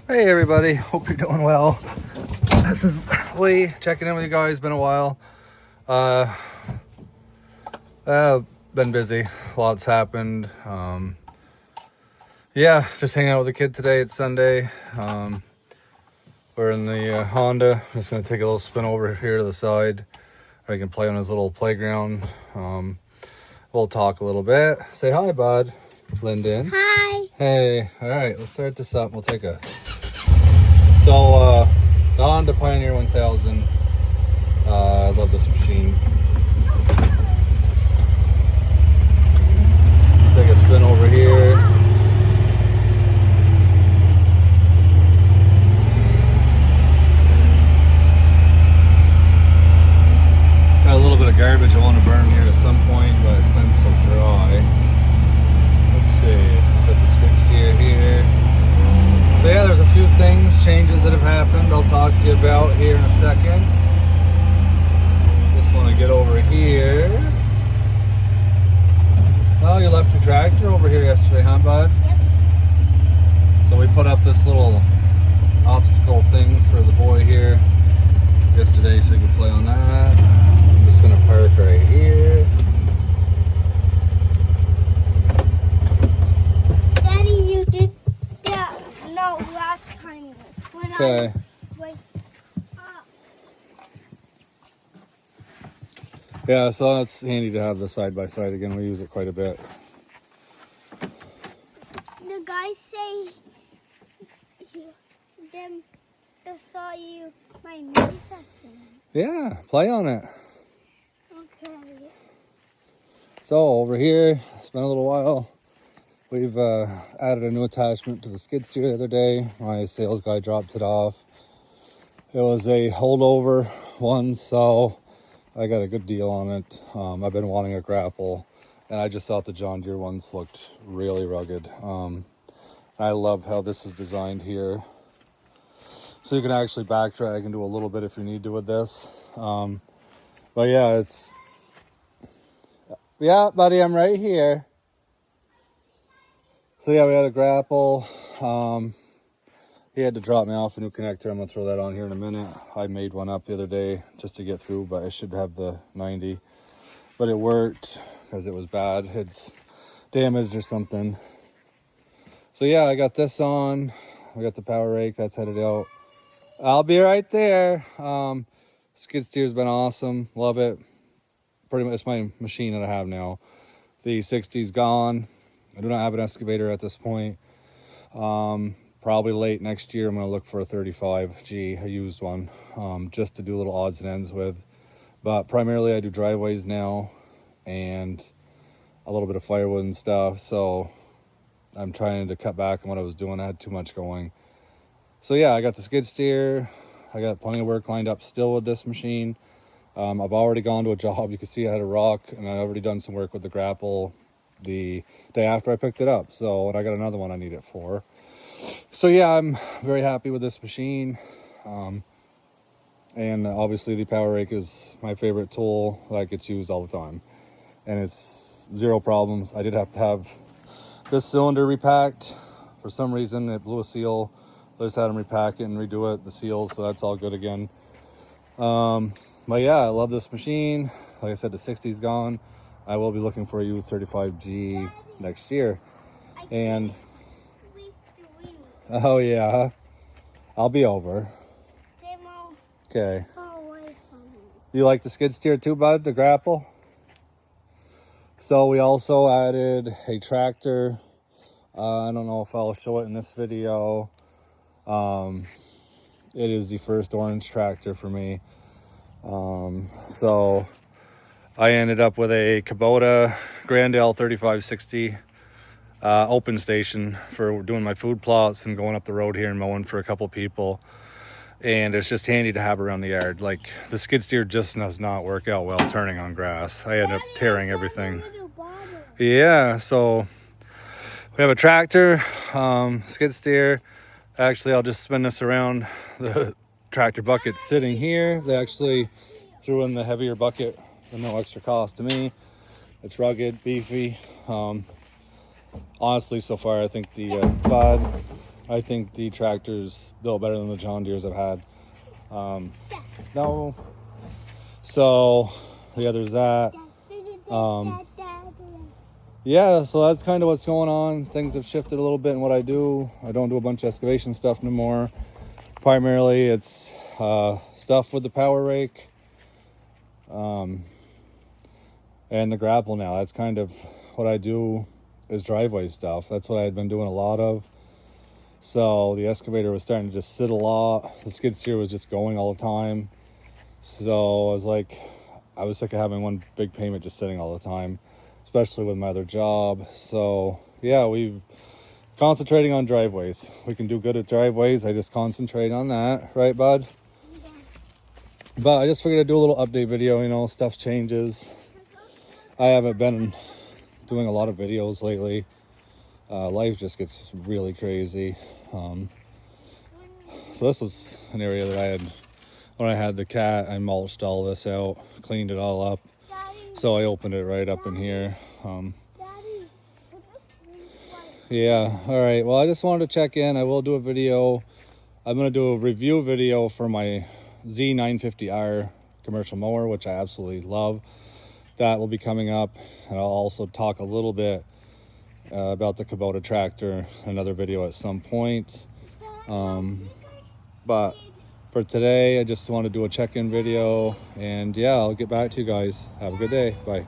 Hey everybody, hope you're doing well. This is Lee checking in with you guys. Been a while. Been busy. A lot's happened. Yeah, just hanging out with the kid today. It's Sunday. We're in the Honda. I'm just gonna take a little spin over here to the side. I can play on his little playground. We'll talk a little bit. Say hi, bud. Lyndon. Hi. Hey. All right, let's start this up. We'll take a. So, the Honda Pioneer 1000. I love this machine. Take a spin over here. Got a little bit of garbage I want to burn here at some point, but it's been so dry. Let's see. Got the skid steer here. So yeah, there's a few changes that have happened I'll talk to you about here in a second. Just want to get over here. Oh, you left your tractor over here yesterday, huh, bud? Yep. So we put up this little obstacle thing for the boy here yesterday so he could play on that. I'm just going to park right here. Daddy, you did that. No, last time when Okay. I wake up. Yeah, so that's handy to have the side by side again. We use it quite a bit. The guys say them saw you my music section. Yeah, play on it. Okay. So over here, it's been a little while. We've added a new attachment to the skid steer the other day. My sales guy dropped it off. It was a holdover one, so I got a good deal on it. I've been wanting a grapple, and I just thought the John Deere ones looked really rugged. I love how this is designed here. So you can actually back drag and do a little bit if you need to with this. But yeah, yeah, buddy, I'm right here. So yeah, we had a grapple. He had to drop me off a new connector. I'm gonna throw that on here in a minute. I made one up the other day just to get through, but I should have the 90. But it worked because it was bad. It's damaged or something. So yeah, I got this on. I got the power rake that's headed out. I'll be right there. Skid steer's been awesome. Love it. Pretty much it's my machine that I have now. The 60's gone. I do not have an excavator at this point. Probably late next year, I'm going to look for a 35G, a used one, just to do little odds and ends with. But primarily I do driveways now and a little bit of firewood and stuff. So I'm trying to cut back on what I was doing. I had too much going. So yeah, I got the skid steer. I got plenty of work lined up still with this machine. I've already gone to a job. You can see I had a rock, and I've already done some work with the grapple the day after I picked it up. So, and I got another one I need it for. So yeah, I'm very happy with this machine. And obviously the power rake is my favorite tool that gets used all the time. And it's zero problems. I did have to have this cylinder repacked. For some reason, it blew a seal. I just had them repack it and redo it, the seals, so that's all good again. But yeah, I love this machine. Like I said, the 60's gone. I will be looking for a used 35G next year. And oh yeah, I'll be over. Okay. You like the skid steer too, bud, the grapple? So we also added a tractor. I don't know if I'll show it in this video. It is the first orange tractor for me. So I ended up with a Kubota Grandel 3560 open station for doing my food plots and going up the road here and mowing for a couple people. And it's just handy to have around the yard. Like the skid steer just does not work out well turning on grass. I end up tearing everything. Yeah, so we have a tractor, skid steer. Actually, I'll just spin this around. The tractor bucket's sitting here. They actually threw in the heavier bucket for no extra cost to me. It's rugged, beefy. Honestly, so far, I think the I think the tractor's built better than the John Deeres I've had. No. So, yeah, there's that. Yeah, so that's kind of what's going on. Things have shifted a little bit in what I do. I don't do a bunch of excavation stuff no more. Primarily, it's stuff with the power rake and the grapple now. That's kind of what I do, is driveway stuff. That's what I had been doing a lot of. So the excavator was starting to just sit a lot. The skid steer was just going all the time. So I was sick of having one big payment just sitting all the time, especially with my other job. So yeah, we've concentrating on driveways. We can do good at driveways. I just concentrate on that, right, bud? But I just figured I'd do a little update video. You know, stuff changes. I haven't been doing a lot of videos lately. Life just gets really crazy. So this was an area that I had, when I had the cat, I mulched all this out, cleaned it all up. So I opened it right up in here. Yeah, all right. Well, I just wanted to check in. I will do a video. I'm going to do a review video for my Z950R commercial mower, which I absolutely love. That will be coming up. And I'll also talk a little bit about the Kubota tractor, another video at some point. But for today, I just want to do a check-in video. And yeah, I'll get back to you guys. Have a good day. Bye.